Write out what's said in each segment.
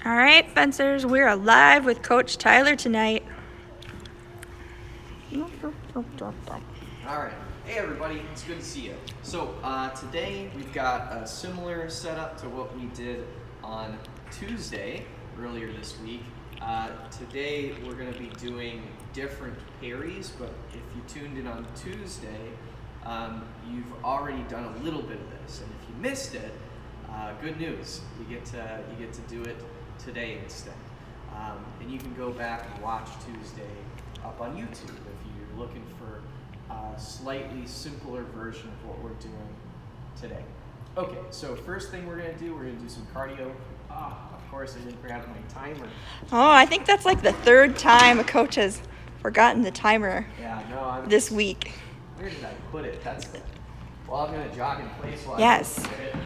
All right, fencers, we're live with Coach Tyler tonight. All right. Hey, everybody. It's good to see you. So today we've got a similar setup to what we did on Tuesday earlier this week. Today we're going to be doing different parries, but if you tuned in on Tuesday, you've already done a little bit of this, and if you missed it, good news. You get to do it today instead. And you can go back and watch Tuesday up on YouTube if you're looking for a slightly simpler version of what we're doing today. Okay, so first thing we're going to do some cardio. Of course, I didn't grab my timer. Oh, I think that's like the third time a coach has forgotten the timer this week. Where did I put it? Well, I'm going to jog in place while Yes. I get it.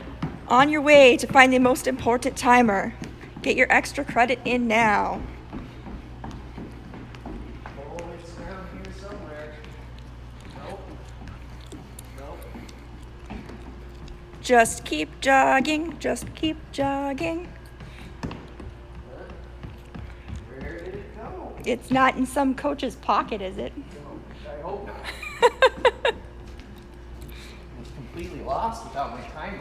On your way to find the most important timer. Get your extra credit in now. Oh, it's down here somewhere. Nope. Just keep jogging, just keep jogging. Where did it go? It's not in some coach's pocket, is it? I hope not. I was completely lost without my timer.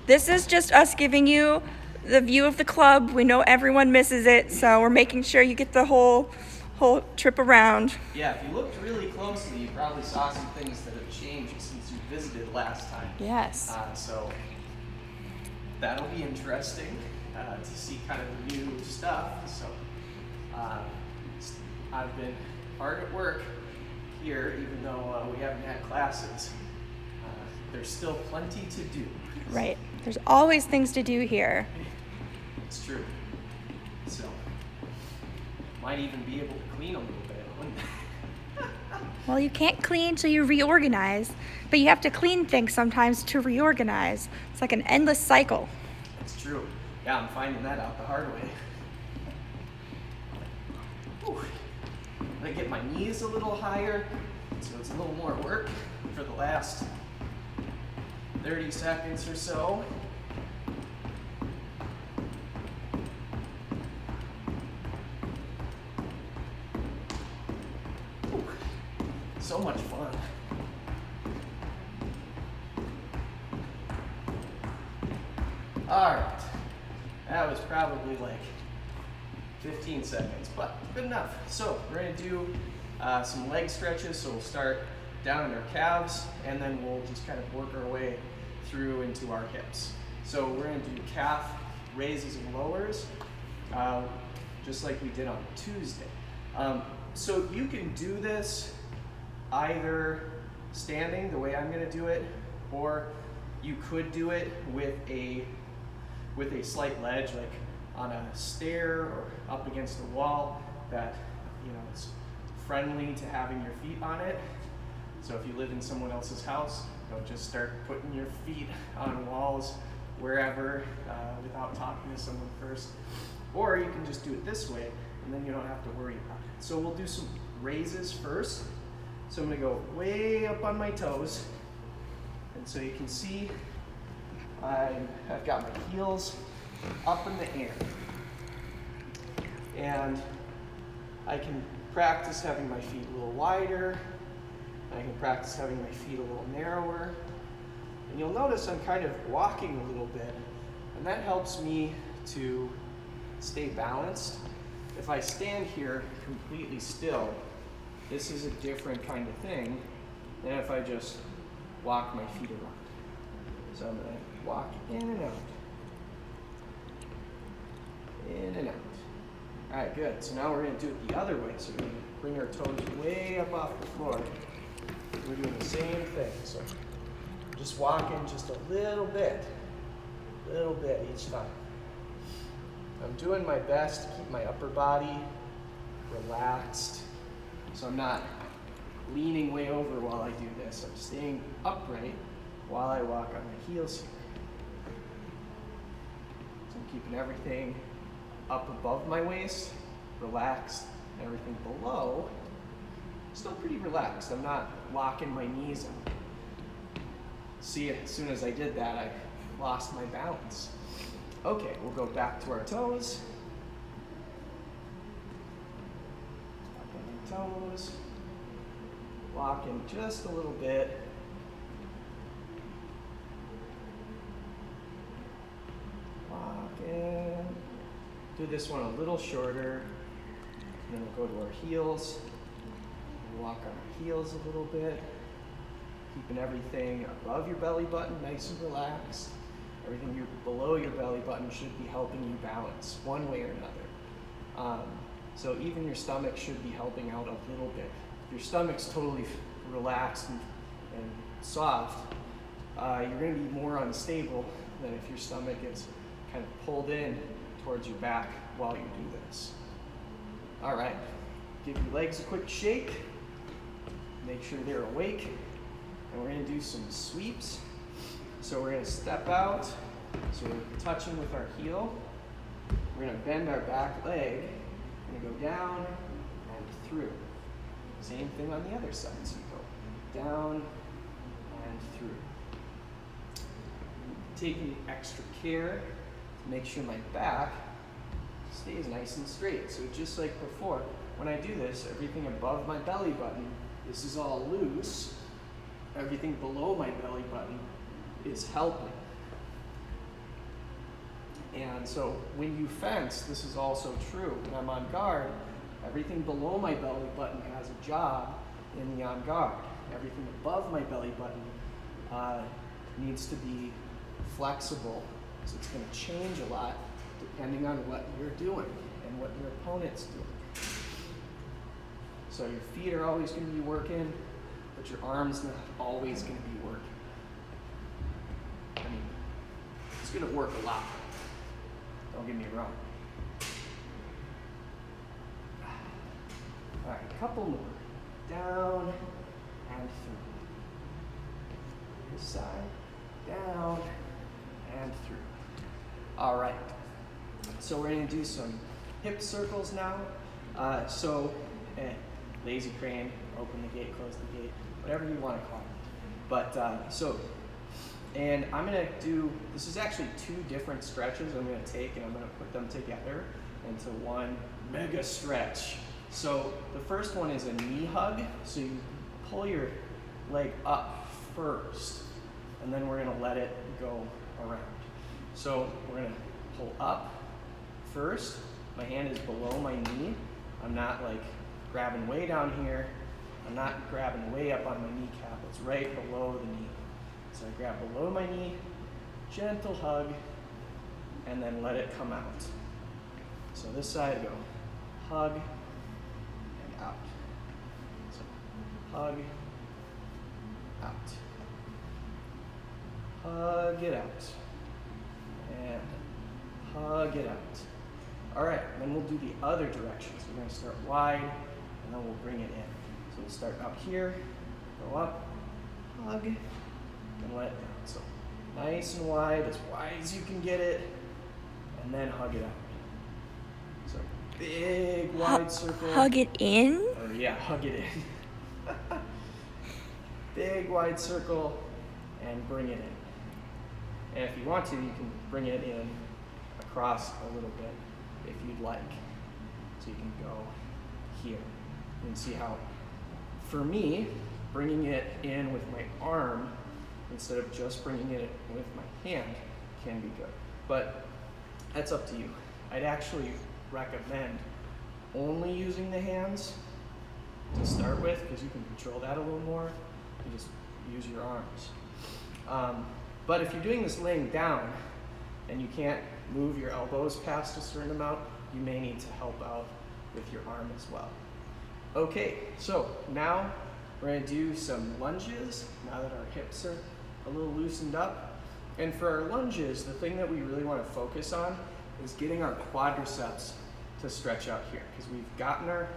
This is just us giving you the view of the club. We know everyone misses it, so we're making sure you get the whole trip around. Yeah, if you looked really closely, you probably saw some things that have changed since you visited last time. Yes. So that'll be interesting to see kind of the new stuff. So I've been hard at work here, even though we haven't had classes. There's still plenty to do. Right. There's always things to do here. It's true. So might even be able to clean a little bit. Well, you can't clean till you reorganize, but you have to clean things sometimes to reorganize. It's like an endless cycle. It's true. Yeah, I'm finding that out the hard way. Whew. I'm gonna get my knees a little higher, so it's a little more work for the last 30 seconds or so. Whew. So much fun. All right, that was probably like 15 seconds, but good enough. So we're gonna do some leg stretches. So we'll start down in our calves, and then we'll just kind of work our way through into our hips. So we're gonna do calf raises and lowers, just like we did on Tuesday. So you can do this either standing, the way I'm gonna do it, or you could do it with a slight ledge, like on a stair or up against a wall that is friendly to having your feet on it. So if you live in someone else's house, don't just start putting your feet on walls wherever without talking to someone first. Or you can just do it this way, and then you don't have to worry about it. So we'll do some raises first. So I'm gonna go way up on my toes. And so you can see I've got my heels up in the air. And I can practice having my feet a little wider. I can practice having my feet a little narrower. And you'll notice I'm kind of walking a little bit, and that helps me to stay balanced. If I stand here completely still, this is a different kind of thing than if I just walk my feet around. So I'm gonna walk in and out. In and out. All right, good. So now we're gonna do it the other way. So we're gonna bring our toes way up off the floor. We're doing the same thing. So just walking just a little bit each time. I'm doing my best to keep my upper body relaxed. So I'm not leaning way over while I do this. I'm staying upright while I walk on my heels here. So I'm keeping everything up above my waist, relaxed, and everything below, still pretty relaxed. I'm not locking my knees out. See, as soon as I did that, I lost my balance. Okay, we'll go back to our toes. toes. Lock in just a little bit. Lock in. Do this one a little shorter. And then we'll go to our heels. Walk on our heels a little bit. Keeping everything above your belly button nice and relaxed. Everything below your belly button should be helping you balance one way or another. So even your stomach should be helping out a little bit. If your stomach's totally relaxed and soft, you're going to be more unstable than if your stomach is kind of pulled in towards your back while you do this. All right, give your legs a quick shake. Make sure they're awake. And we're going to do some sweeps. So we're going to step out. So we're touching with our heel. We're going to bend our back leg. We're going to go down and through. Same thing on the other side. So you go down and through. Taking extra care to make sure my back stays nice and straight. So just like before, when I do this, everything above my belly button, this is all loose. Everything below my belly button is helping. And so when you fence, this is also true. When I'm on guard, everything below my belly button has a job in the on guard. Everything above my belly button needs to be flexible. So it's going to change a lot depending on what you're doing and what your opponent's doing. So your feet are always going to be working, but your arm's not always going to be working. I mean, it's going to work a lot. Don't get me wrong. All right, a couple more. Down and through. This side, down and through. All right. So we're going to do some hip circles now. Lazy crane, open the gate, close the gate, whatever you want to call it. And I'm going to do, this is actually two different stretches I'm going to take, and I'm going to put them together into one mega stretch. So the first one is a knee hug. So you pull your leg up first, and then we're going to let it go around. So we're going to pull up first. My hand is below my knee. I'm not like grabbing way down here. I'm not grabbing way up on my kneecap. It's right below the knee. So I grab below my knee, gentle hug, and then let it come out. So this side, go hug and out. So hug, out. Hug it out. And hug it out. All right, then we'll do the other direction. So we're going to start wide, and then we'll bring it in. So we'll start up here, go up, hug, and let it down. So nice and wide as you can get it, and then hug it out. So big wide circle. Hug it in? Or yeah, hug it in. Big wide circle, and bring it in. And if you want to, you can bring it in across a little bit if you'd like. So you can go here. You can see how, for me, bringing it in with my arm instead of just bringing it with my hand can be good. But that's up to you. I'd actually recommend only using the hands to start with, because you can control that a little more. You just use your arms. But if you're doing this laying down and you can't move your elbows past a certain amount, you may need to help out with your arm as well. Okay, so now we're going to do some lunges now that our hips are a little loosened up. And for our lunges, the thing that we really want to focus on is getting our quadriceps to stretch out here, because we've gotten our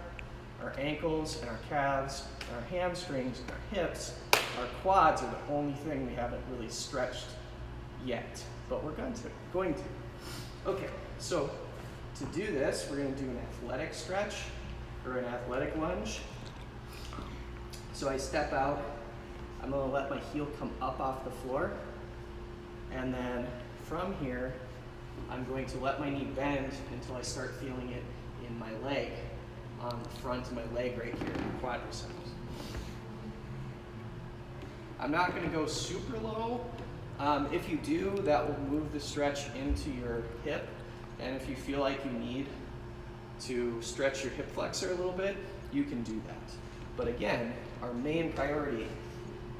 ankles and our calves and our hamstrings and our hips. Our quads are the only thing we haven't really stretched yet, but we're going to. Okay, so to do this, we're going to do an athletic stretch or an athletic lunge. So I step out, I'm going to let my heel come up off the floor, and then from here, I'm going to let my knee bend until I start feeling it in my leg. on the front of my leg right here, the quadriceps. I'm not going to go super low. If you do, that will move the stretch into your hip. And if you feel like you need to stretch your hip flexor a little bit, you can do that. But again, our main priority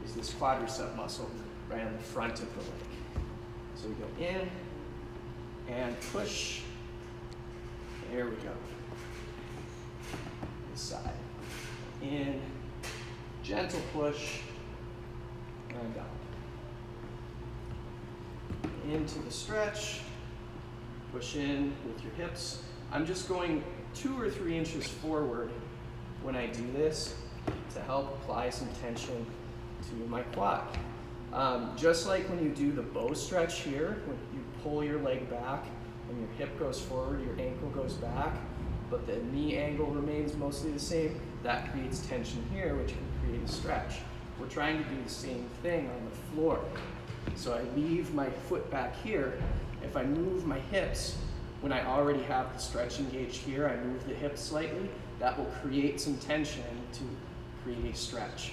is this quadricep muscle right on the front of the leg. So we go in and push. There we go. This side. In, gentle push, and down. Into the stretch, push in with your hips. I'm just going 2 or 3 inches forward when I do this to help apply some tension to my quad. Just like when you do the bow stretch here, when you pull your leg back and your hip goes forward, your ankle goes back, but the knee angle remains mostly the same, that creates tension here, which can create a stretch. We're trying to do the same thing on the floor. So I leave my foot back here. If I move my hips, when I already have the stretch engaged here, I move the hips slightly, that will create some tension to create a stretch.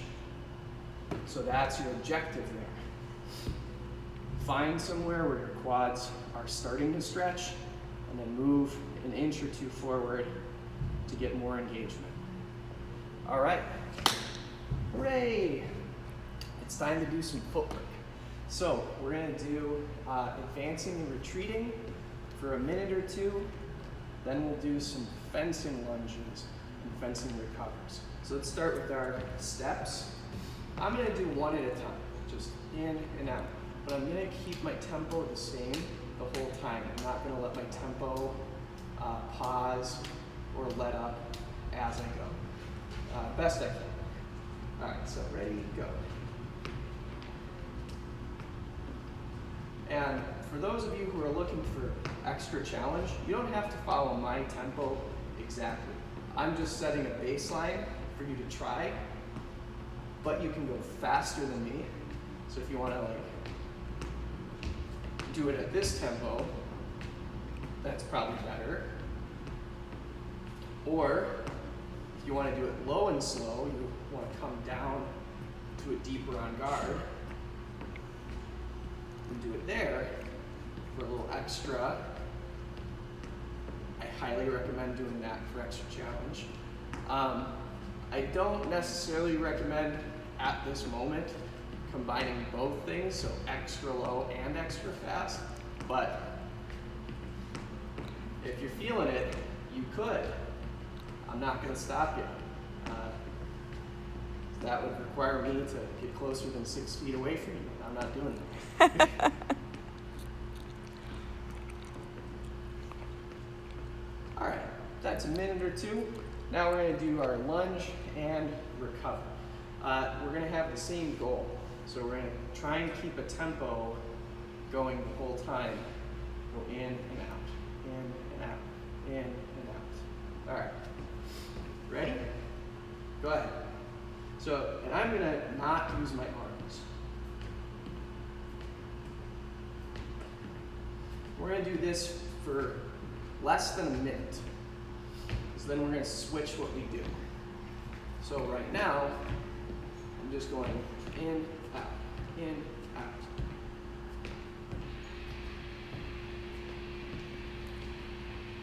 So that's your objective there. Find somewhere where your quads are starting to stretch, and then move an inch or 2 forward to get more engagement. All right, hooray! It's time to do some footwork. So we're gonna do advancing and retreating for a minute or 2, then we'll do some fencing lunges and fencing recovers. So let's start with our steps. I'm gonna do one at a time, just in and out. But I'm gonna keep my tempo the same the whole time. I'm not gonna let my tempo pause or let up as I go. Best I can. All right, so ready, go. And for those of you who are looking for extra challenge, you don't have to follow my tempo exactly. I'm just setting a baseline for you to try, but you can go faster than me. So if you want to do it at this tempo, that's probably better. Or if you want to do it low and slow, you want to come down to it deeper on guard, and do it there for a little extra. I highly recommend doing that for extra challenge. I don't necessarily recommend at this moment combining both things, so extra low and extra fast, but if you're feeling it, you could. I'm not going to stop you. That would require me to get closer than 6 feet away from you. I'm not doing that. All right, that's a minute or 2. Now we're going to do our lunge and recover. We're going to have the same goal. So we're going to try and keep a tempo going the whole time. Go in and out, in and out, in and out. All right, ready? Go ahead. So, and I'm going to not use my arms. We're going to do this for less than a minute. So then we're going to switch what we do. So right now, I'm just going in, out, in, out.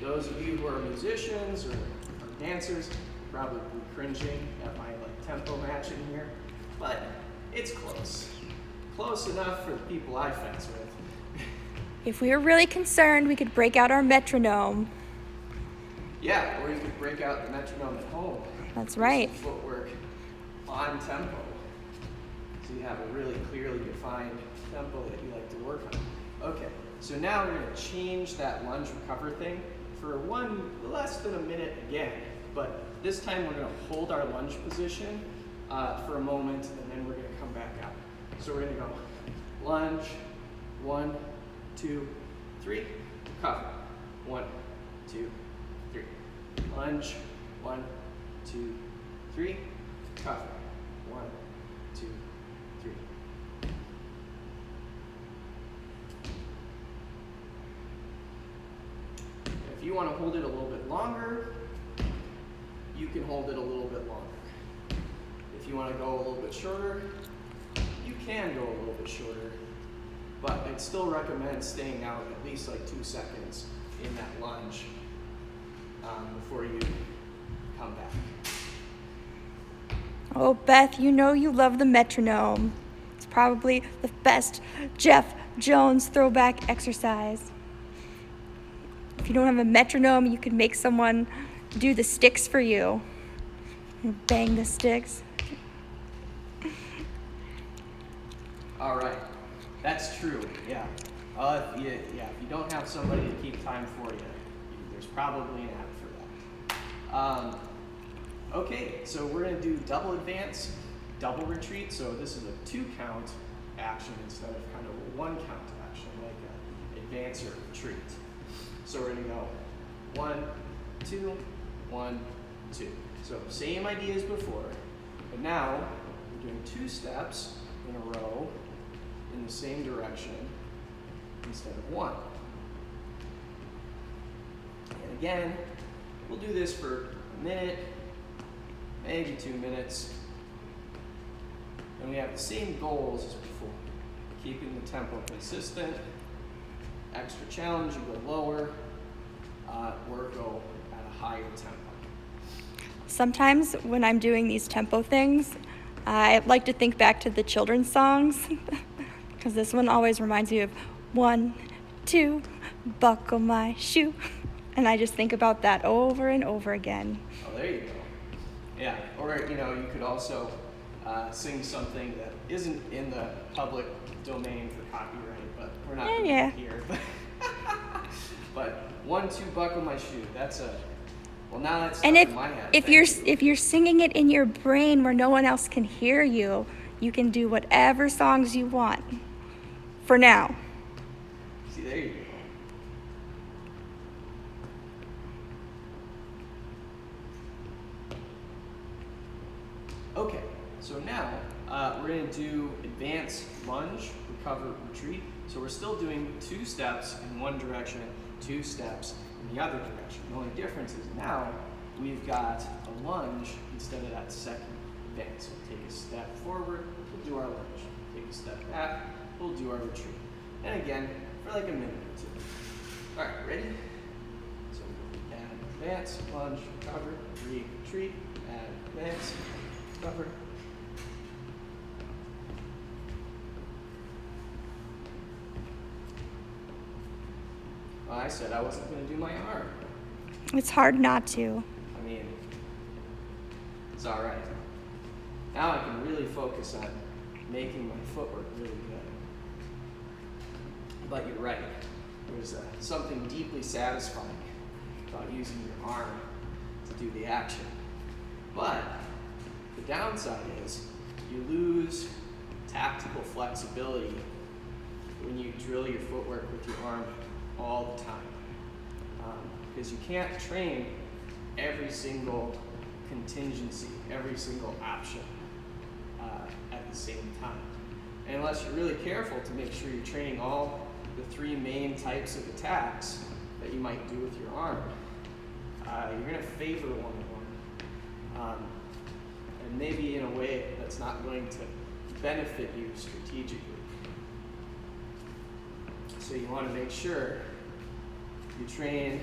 Those of you who are musicians or dancers probably cringing at my tempo matching here, but it's close. Close enough for the people I fence with. If we were really concerned, we could break out our metronome. Yeah, or you could break out the metronome at home. That's right. Some footwork on tempo. So you have a really clearly defined tempo that you like to work on. Okay, so now we're going to change that lunge recover thing for less than a minute again, but this time we're going to hold our lunge position for a moment, and then we're going to come back out. So we're going to go lunge, 1, 2, 3, recover, 1, 2, 3. Lunge, 1, 2, 3, recover, 1, 2, 3. If you want to hold it a little bit longer, you can hold it a little bit longer. If you want to go a little bit shorter, you can go a little bit shorter, but I'd still recommend staying out at least like 2 seconds in that lunge before you come back. Oh, Beth, you know you love the metronome. It's probably the best Jeff Jones throwback exercise. If you don't have a metronome, you can make someone do the sticks for you. Bang the sticks. All right, that's true. Yeah. If you don't have somebody to keep time for you, there's probably an app for that. Okay, so we're gonna do double advance, double retreat. So this is a 2-count action instead of kind of a 1-count action, like an advance or retreat. So we're gonna go 1, 2, 1, 2. So same idea as before, but now we're doing 2 steps in a row in the same direction instead of 1. And again, we'll do this for a minute, maybe 2 minutes. And we have the same goals as before. Keeping the tempo consistent, extra challenge, you go lower, or go at a higher tempo. Sometimes when I'm doing these tempo things, I like to think back to the children's songs, because this one always reminds me of 1, 2, buckle my shoe. And I just think about that over and over again. Oh, there you go. Yeah, or you could also sing something that isn't in the public domain for copyright, but we're not doing it here. But 1, 2, buckle my shoe. That's now that's stuck in my head. If you're singing it in your brain where no one else can hear you, you can do whatever songs you want. For now. See, there you go. Okay, so now we're going to do advance, lunge, recover, retreat. So we're still doing 2 steps in one direction, 2 steps in the other direction. The only difference is now we've got a lunge instead of that second advance. So take a step forward, we'll do our lunge. Take a step back, we'll do our retreat. And again, for like a minute or 2. All right, ready? So add advance, lunge, recover, retreat, add advance, recover. Well, I said I wasn't going to do my arm. It's hard not to. I mean, it's all right. Now I can really focus on making my footwork really good. But you're right. There's something deeply satisfying about using your arm to do the action. But the downside is you lose tactical flexibility when you drill your footwork with your arm all the time. Because you can't train every single contingency, every single option at the same time. And unless you're really careful to make sure you're training all the 3 main types of attacks that you might do with your arm, you're going to favor one of them. And maybe in a way that's not going to benefit you strategically. So you want to make sure you train,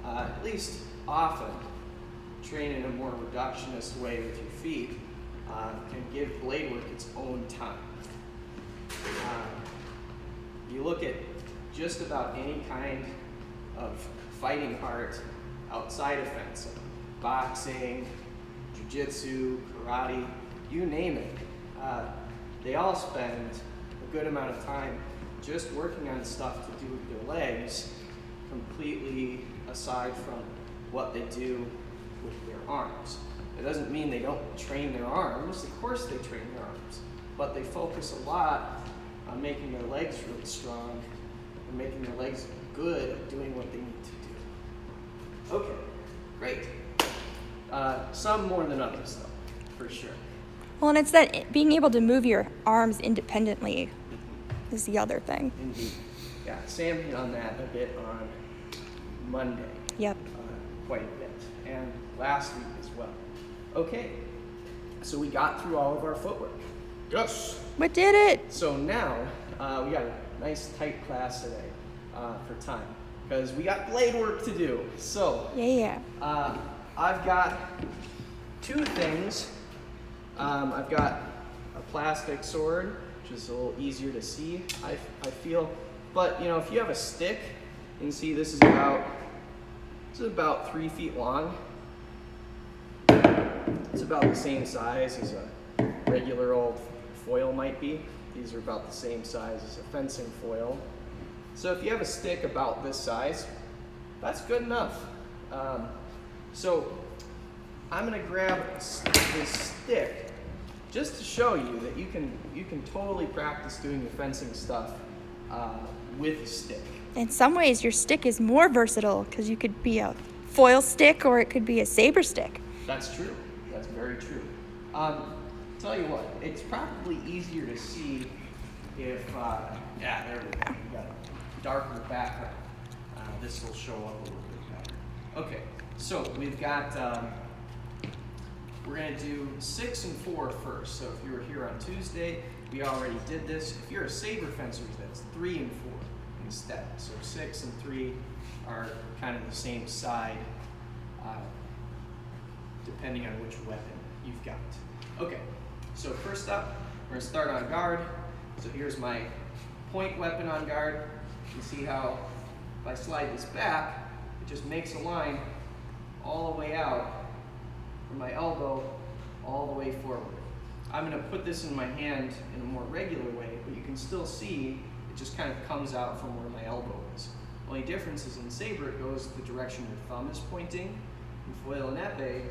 at least often, train in a more reductionist way with your feet and give blade work its own time. You look at just about any kind of fighting art outside of fencing, boxing, jiu-jitsu, karate, you name it. They all spend a good amount of time just working on stuff to do with their legs, completely aside from what they do with their arms. It doesn't mean they don't train their arms. Of course they train their arms, but they focus a lot on making their legs really strong and making their legs good at doing what they need to do. Okay, great. Some more than others, though, for sure. Well, and it's that being able to move your arms independently is the other thing. Indeed. Yeah, Sam hit on that a bit on Monday. Yep. Quite a bit. And last week as well. Okay, so we got through all of our footwork. Yes. We did it. So now we got a nice tight class today for time because we got blade work to do. So Yeah. I've got two things. I've got a plastic sword, which is a little easier to see, I feel. But you know, if you have a stick, you can see this is about 3 feet long. It's about the same size as a regular old foil might be. These are about the same size as a fencing foil. So if you have a stick about this size, that's good enough. So I'm gonna grab this stick just to show you that you can totally practice doing your fencing stuff with a stick. In some ways, your stick is more versatile because you could be a foil stick or it could be a saber stick. That's true. That's very true. Tell you what, it's probably easier to see if, yeah, there we go. We got a darker background. This will show up a little bit better. Okay, so we've got, we're gonna do 6 and 4 first. So if you were here on Tuesday, we already did this. If you're a saber fencer, that's 3 and 4 instead. So 6 and 3 are kind of the same side, depending on which weapon you've got. Okay, so first up, we're gonna start on guard. So here's my point weapon on guard. You see how if I slide this back, it just makes a line all the way out from my elbow all the way forward. I'm gonna put this in my hand in a more regular way, but you can still see it just kind of comes out from where my elbow is. Only difference is in saber, it goes the direction your thumb is pointing. In foil and epee,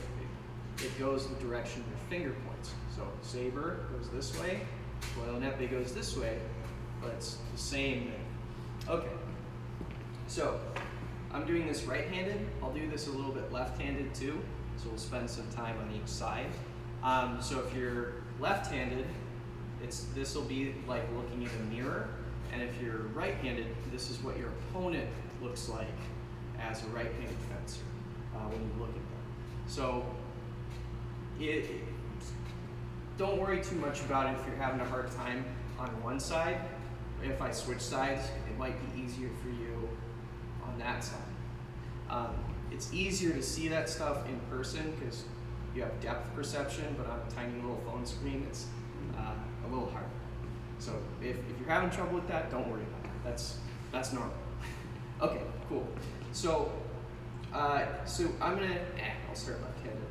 it goes the direction your finger points. So saber goes this way, foil and epee goes this way, but it's the same thing. Okay, so I'm doing this right-handed. I'll do this a little bit left-handed too, so we'll spend some time on each side. So if you're left-handed, this will be like looking in a mirror, and if you're right-handed, this is what your opponent looks like as a right-handed fencer when you look at them. So don't worry too much about it if you're having a hard time on one side. If I switch sides, it might be easier for you on that side. It's easier to see that stuff in person because you have depth perception, but on a tiny little phone screen, it's a little harder. So if you're having trouble with that, don't worry about it. That's normal. Okay, cool. So I'm gonna, I'll start left-handed.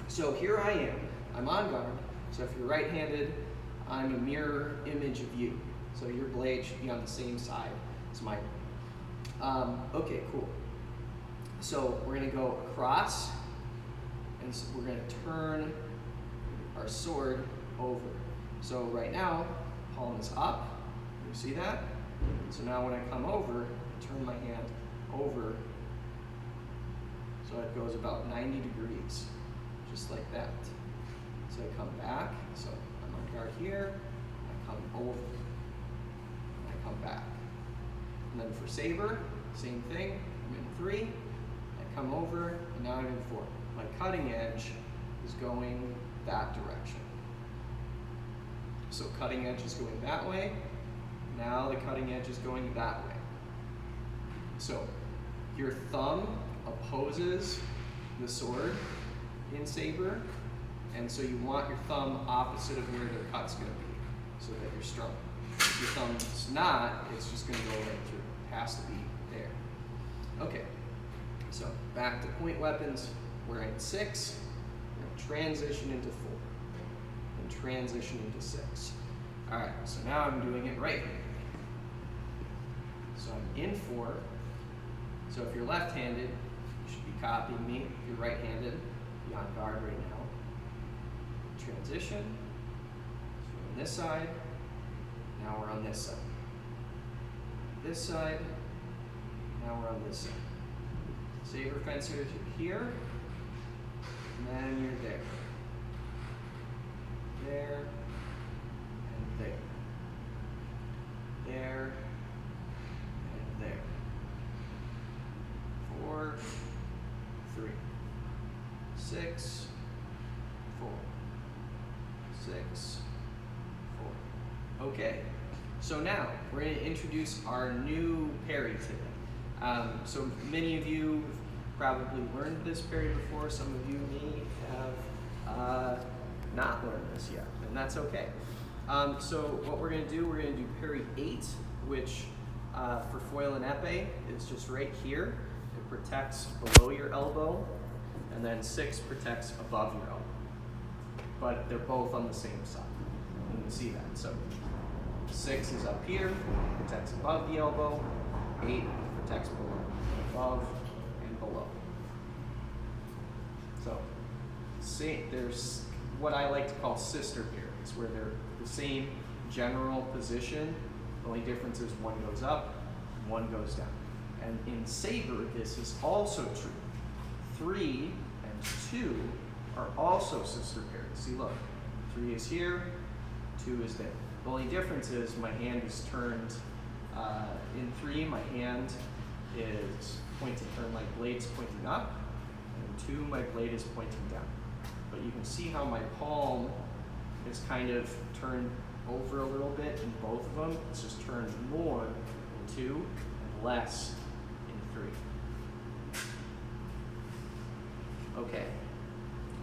So here I am, I'm on guard. So if you're right-handed, I'm a mirror image of you. So your blade should be on the same side as mine. Okay, cool. So we're gonna go across, and so we're gonna turn our sword over. So right now, palm is up, you see that? So now when I come over, turn my hand over, so it goes about 90 degrees, just like that. So I come back, so I'm on guard here, I come over, and I come back. And then for saber, same thing, I'm in 3, I come over, and now I'm in 4. My cutting edge is going that direction. So cutting edge is going that way, now the cutting edge is going that way. So your thumb opposes the sword in saber, and so you want your thumb opposite of where their cut's gonna be, so that you're strong. If your thumb's not, it's just gonna go right through. It has to be there. Okay, so back to point weapons. We're in 6, we're gonna transition into 4, and transition into 6. All right, so now I'm doing it right-handed. So I'm in 4. So if you're left-handed, you should be copying me. If you're right-handed, be on guard right now. Transition. So on this side, now we're on this side. This side, now we're on this side. Saber fencers, you're here, and then you're there. There, and there. There, and there. 4, 3. 6, 4, 6, 4. Okay, so now we're going to introduce our new parry today. So many of you have probably learned this parry before. Some of you may have not learned this yet, and that's okay. So what we're going to do, we're going to do parry 8, which for foil and epee is just right here. It protects below your elbow, and then 6 protects above your elbow. But they're both on the same side. You can see that. So 6 is up here, protects above the elbow. 8 protects below, above and below. So there's what I like to call sister parries, where they're the same general position. The only difference is one goes up, one goes down. And in saber, this is also true. 3 and 2 are also sister parries. See, look, 3 is here, 2 is there. The only difference is my hand is turned. In 3, my hand is pointing, or my blade's pointing up. And in 2, my blade is pointing down. But you can see how my palm is kind of turned over a little bit in both of them. It's just turned more in 2 and less in 3. Okay,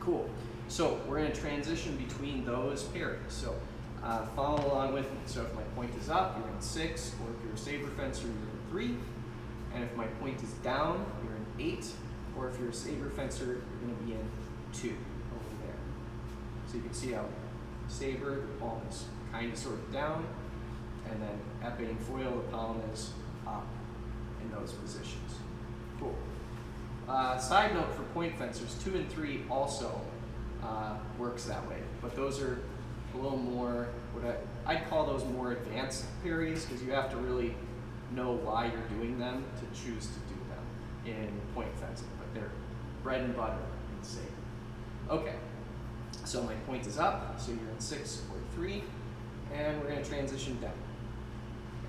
cool. So we're going to transition between those parries. So follow along with me. So if my point is up, you're in 6, or if you're a saber fencer, you're in 3. And if my point is down, you're in 8, or if you're a saber fencer, you're going to be in 2 over there. So you can see how saber, the palm is kind of sort of down, and then epee and foil, the palm is up in those positions. Cool. Side note for point fencers, 2 and 3 also works that way, but those are a little more, I'd call those more advanced parries, because you have to really know why you're doing them to choose to do them in point fencing, but they're bread and butter in saber. Okay, so my point is up, so you're in 6 or 3, and we're going to transition down.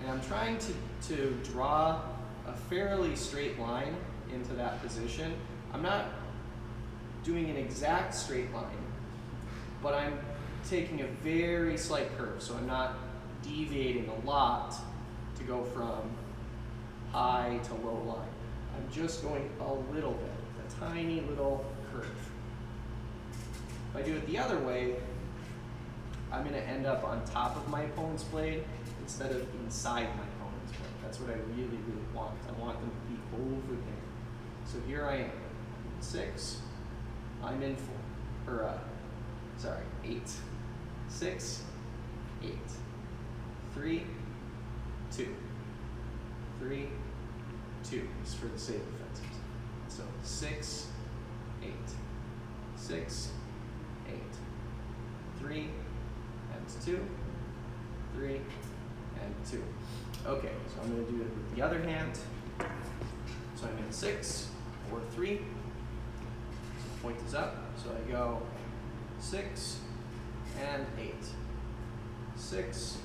And I'm trying to draw a fairly straight line into that position. I'm not doing an exact straight line, but I'm taking a very slight curve, so I'm not deviating a lot to go from high to low line. I'm just going a little bit, a tiny little curve. If I do it the other way, I'm going to end up on top of my opponent's blade instead of inside my opponent's blade. That's what I really, really want. I want them to be over there. So here I am, 6, I'm in 8. 6, 8, 3, 2, 3, 2 is for the saber fencers. So 6, 8, 6, 8, 3, and 2, 3, and 2. Okay, so I'm going to do it with the other hand. So I'm in 6 or 3. So point is up. So I go 6 and 8. 6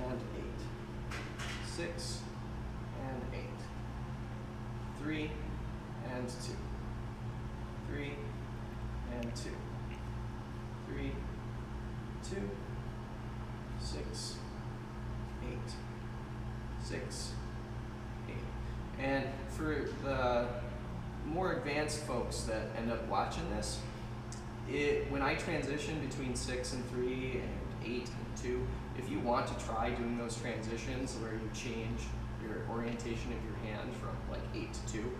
and 8. 6 and 8. 3 and 2. 3 and 2. 3, 2, 6, 8, 6, 8. And for the more advanced folks that end up watching this, when I transition between 6 and 3 and 8 and 2, if you want to try doing those transitions where you change your orientation of your hand from like 8 to 2,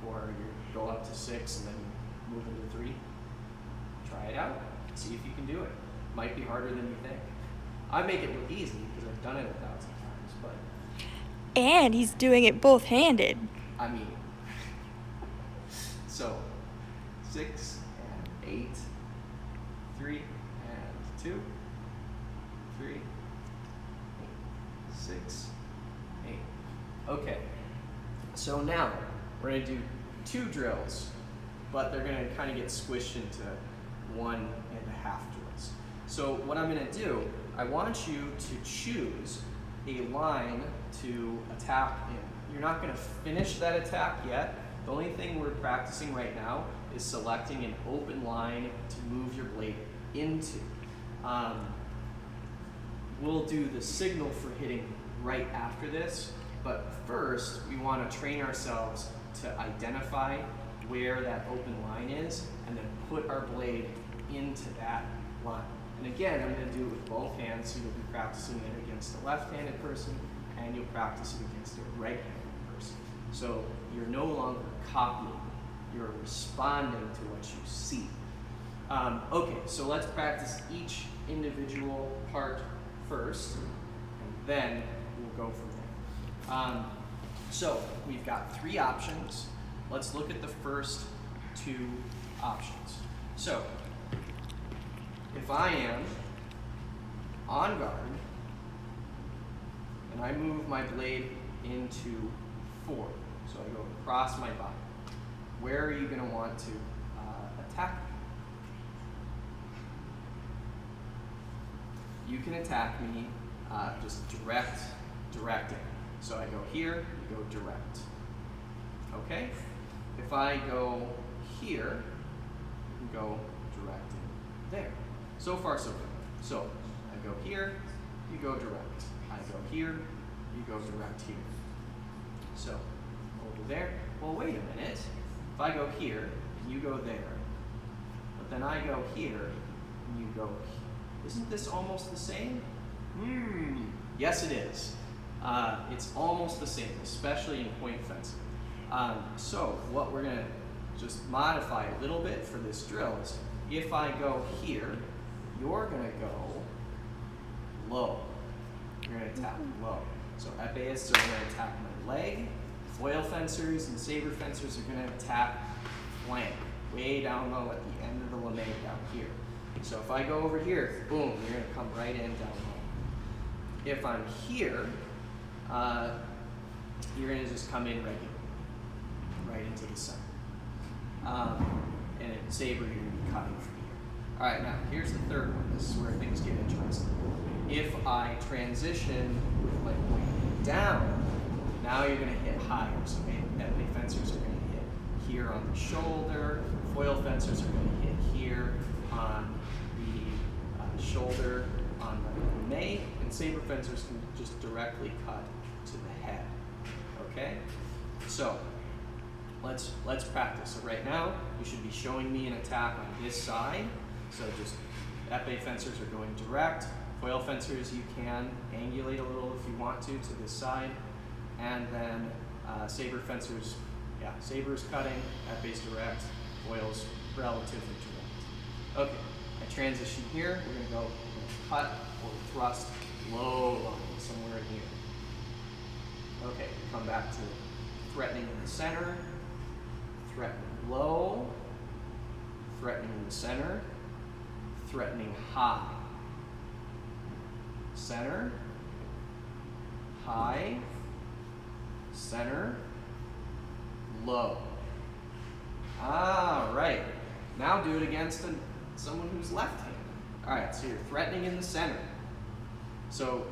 or you go up to 6 and then you move into 3, try it out. See if you can do it. Might be harder than you think. I make it look easy because I've done it 1,000 times, but... And he's doing it both-handed. I mean... So, 6 and 8, 3 and 2, 3, 8, 6, 8. Okay, so now we're going to do 2 drills, but they're going to kind of get squished into 1.5 drills. So what I'm going to do, I want you to choose a line to attack in. You're not going to finish that attack yet. The only thing we're practicing right now is selecting an open line to move your blade into. We'll do the signal for hitting right after this, but first we want to train ourselves to identify where that open line is and then put our blade into that line. And again, I'm going to do it with both hands, so you'll be practicing it against a left-handed person and you'll practice it against a right-handed person. So you're no longer copying, you're responding to what you see. Okay, so let's practice each individual part first, and then we'll go from there. So we've got 3 options. Let's look at the first 2 options. So if I am on guard and I move my blade into forward, so I go across my body, where are you going to want to attack me? You can attack me just directing. So I go here, you go direct. Okay? If I go here, you go directing there. So far, so good. So I go here, you go direct. I go here, you go direct here. So over there. Well, wait a minute. If I go here, you go there. But then I go here, and you go here. Isn't this almost the same? Yes, it is. It's almost the same, especially in point fencing. So what we're going to just modify a little bit for this drill is if I go here, you're going to go low. You're going to attack low. So epeists are going to attack my leg. Foil fencers and saber fencers are going to attack flank, way down low at the end of the lame down here. So if I go over here, boom, you're going to come right in down low. If I'm here, you're going to just come in regular, right into the center. And in saber, you're going to be cutting from here. All right, now here's the third one. This is where things get interesting. If I transition with my blade down, now you're going to hit higher. So epee fencers are going to hit here on the shoulder. Foil fencers are going to hit here on the shoulder on the lame, and saber fencers can just directly cut to the head. Okay? So let's practice. So right now, you should be showing me an attack on this side. So just epee fencers are going direct. Foil fencers, you can angulate a little if you want to this side. And then saber fencers, yeah, sabers cutting, epees direct, foils relatively direct. Okay, I transition here. We're going to cut or thrust low line somewhere in here. Okay, come back to threatening in the center, threatening low, threatening in the center, threatening high. Center, high, center, low. All right. Now do it against someone who's left-handed. All right, so you're threatening in the center. So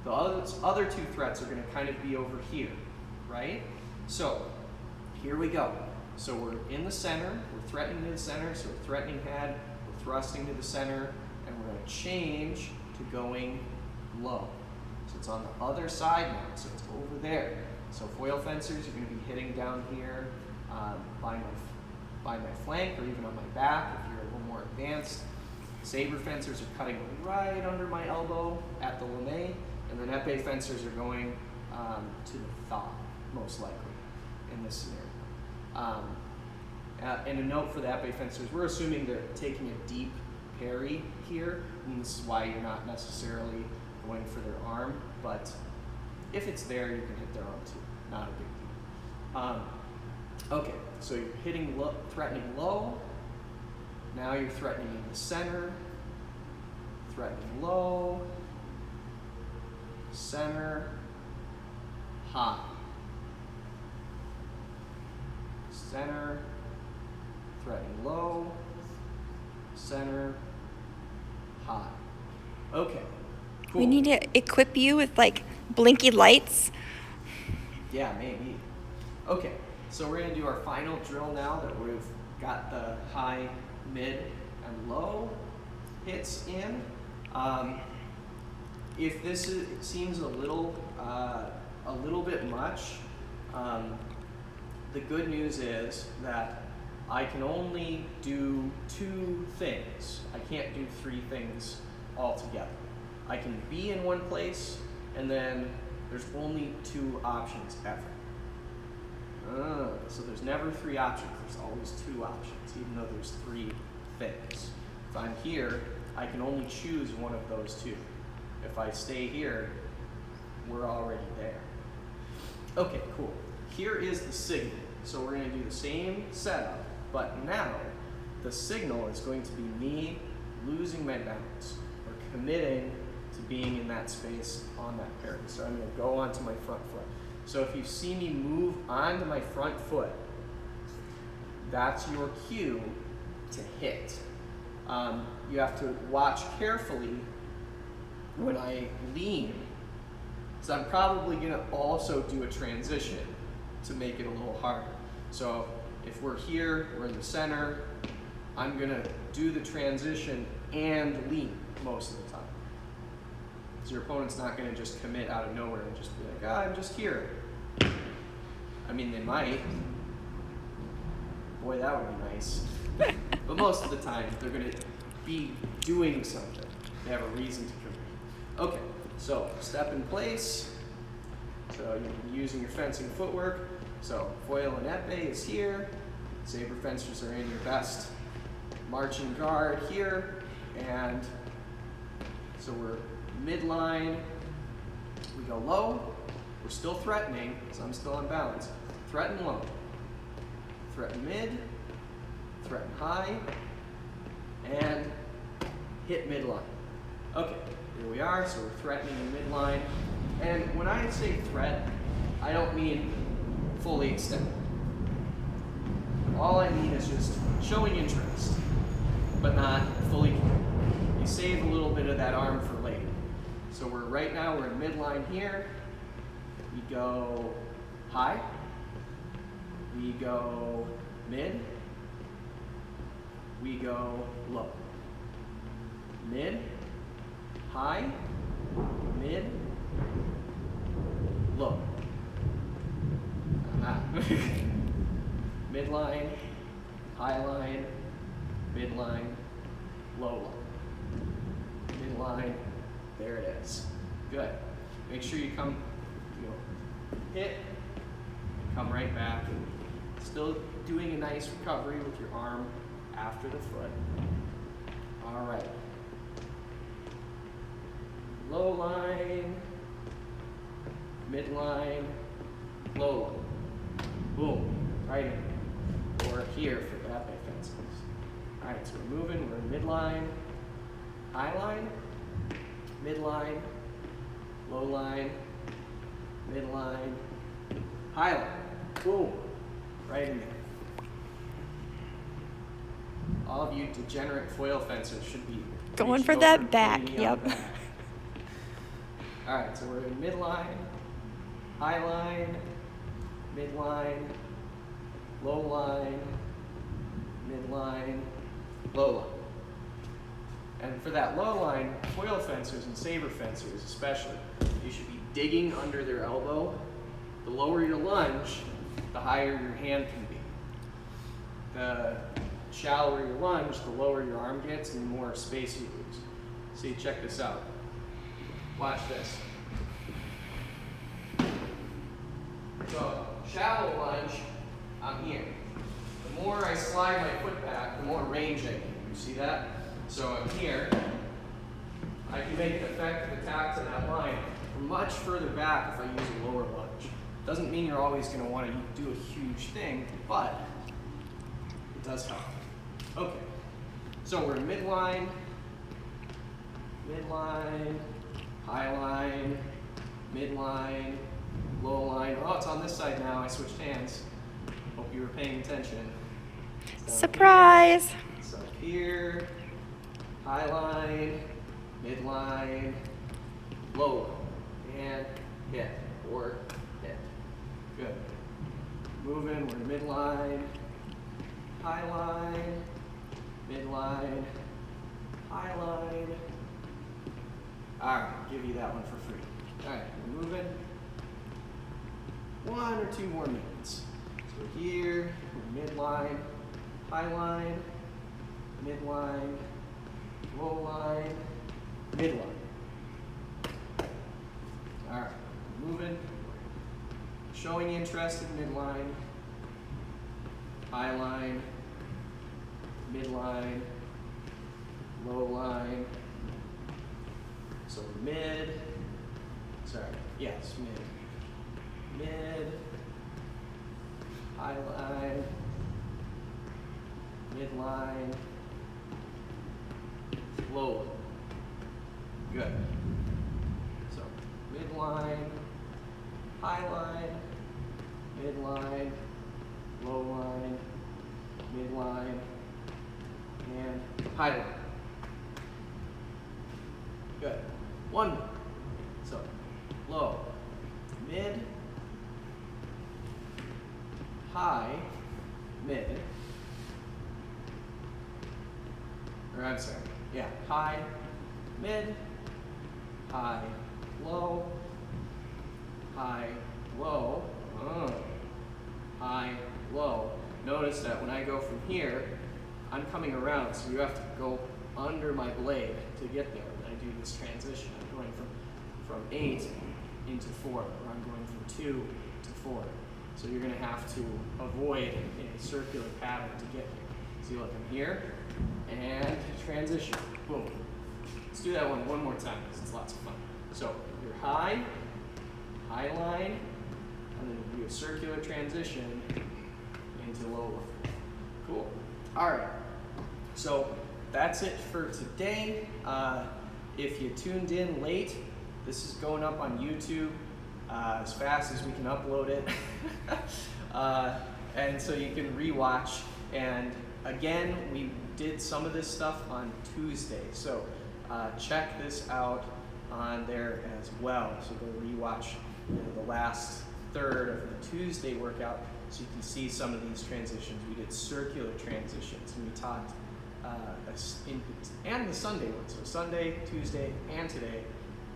the other 2 threats are going to kind of be over here, right? So here we go. So we're in the center, we're threatening to the center, so we're threatening head, we're thrusting to the center, and we're going to change to going low. So it's on the other side now, so it's over there. So foil fencers, you're going to be hitting down here by my flank or even on my back if you're a little more advanced. Saber fencers are cutting right under my elbow at the lame, and then epee fencers are going to the thigh, most likely, in this scenario. And a note for the epee fencers, we're assuming they're taking a deep parry here, and this is why you're not necessarily going for their arm, but if it's there, you can hit their arm too. Not a big deal. Okay, so you're hitting low, threatening low. Now you're threatening in the center, threatening low, center, high. Center, threatening low, center, high. Okay, cool. We need to equip you with like blinky lights. Yeah, maybe. Okay, So we're gonna do our final drill now that we've got the high, mid, and low hits in. If this seems a little bit much, the good news is that I can only do 2 things. I can't do 3 things altogether. I can be in one place, and then there's only 2 options ever. So there's never 3 options, there's always 2 options, even though there's 3 things. If I'm here, I can only choose one of those 2. If I stay here, we're already there. Okay, cool. Here is the signal. So we're gonna do the same setup, but now the signal is going to be me losing my balance or committing to being in that space on that parry. So I'm gonna go onto my front foot. So if you see me move onto my front foot, that's your cue to hit. You have to watch carefully when I lean, because I'm probably gonna also do a transition to make it a little harder. So if we're here, we're in the center, I'm gonna do the transition and lean most of the time. So your opponent's not gonna just commit out of nowhere and just be like, ah, I'm just here. I mean, they might. Boy, that would be nice. But most of the time, they're gonna be doing something. They have a reason to commit. Okay, so step in place. So you're using your fencing footwork. So foil and epee is here. Saber fencers are in your best marching guard here. And so we're midline. We go low. We're still threatening, so I'm still on balance. Threaten low. Threaten mid. Threaten high. And hit midline. Okay, here we are. So we're threatening in midline. And when I say threat, I don't mean fully extended. All I mean is just showing interest, but not fully committed. You save a little bit of that arm for later. So right now we're in midline here. We go high. We go mid. We go low. Mid, high, mid, low. Midline, high line, midline, low line. Midline, there it is. Good. Make sure you come, hit, come right back. Still doing a nice recovery with your arm after the foot. All right. Low line, midline, low line. Boom, right in. Or here for the epee fences. All right, so we're moving, we're in midline, high line, midline, low line, midline, high line. Boom, right in there. All of you degenerate foil fencers should be Going for reaching that over and back, putting me on yep. the back. All right, so we're in midline, high line, midline, low line, midline, low line. And for that low line, foil fencers and saber fencers especially, you should be digging under their elbow. The lower your lunge, the higher your hand can be. The shallower your lunge, the lower your arm gets and the more space you lose. See, check this out. Watch this. So, shallow lunge, I'm here. The more I slide my foot back, the more range I get. You see that? So I'm here. I can make an effective attack to that line much further back if I use a lower lunge. Doesn't mean you're always going to want to do a huge thing, but it does help. Okay, so we're in midline, midline, high line, midline, low line. Oh, it's on this side now. I switched hands. Hope you were paying attention. Surprise! So here, high line, midline, low line, and hit or hit. Good. moving. We're midline, high line, midline, high line. All right, give you that one for free. All right, we're moving. 1 or 2 more minutes. So here, we're midline, high line, midline, low line, midline. All right, moving. Showing interest in midline, high line, midline, low line. So mid, mid, high line, midline, low line. Good. So midline, high line, midline, low line, midline, and high line. Good. One more. So low, mid, high, mid. Or I'm sorry. Yeah, high, mid, high, low, high, low, high, low. Notice that when I go from here, I'm coming around, so you have to go under my blade to get there. When I do this transition, I'm going from 8 into 4, or I'm going from 2 to 4. So you're going to have to avoid a circular pattern to get here. See, look, I'm here, and transition, boom. Let's do that one more time, because it's lots of fun. So you're high line, and then you do a circular transition into low line. Cool. All right. So that's it for today. If you tuned in late, this is going up on YouTube as fast as we can upload it. And so you can rewatch. And again, we did some of this stuff on Tuesday. So check this out on there as well. So go rewatch the last third of the Tuesday workout so you can see some of these transitions. We did circular transitions, and we taught and the Sunday one. So Sunday, Tuesday, and today,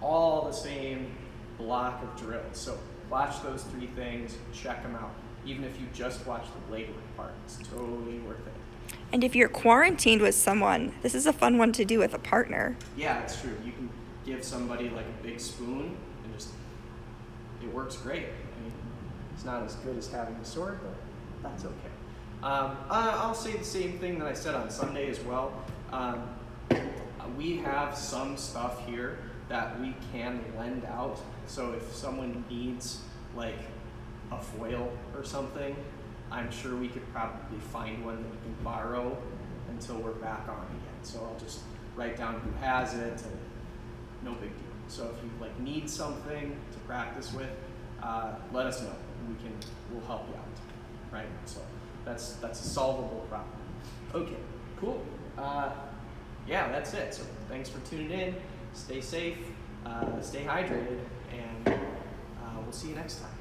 all the same block of drills. So watch those 3 things, check them out. Even if you just watch the blade work part, it's totally worth it. And if you're quarantined with someone, this is a fun one to do with a partner. Yeah, it's true. You can give somebody like a big spoon and just, it works great. I mean, it's not as good as having a sword, but that's okay. I'll say the same thing that I said on Sunday as well. We have some stuff here that we can lend out. So if someone needs like a foil or something, I'm sure we could probably find one that we can borrow until we're back on again. So I'll just write down who has it, and no big deal. So if you like need something to practice with, let us know. We'll help you out, right? So that's a solvable problem. Okay, cool. Yeah, that's it. So thanks for tuning in. Stay safe, stay hydrated, and we'll see you next time.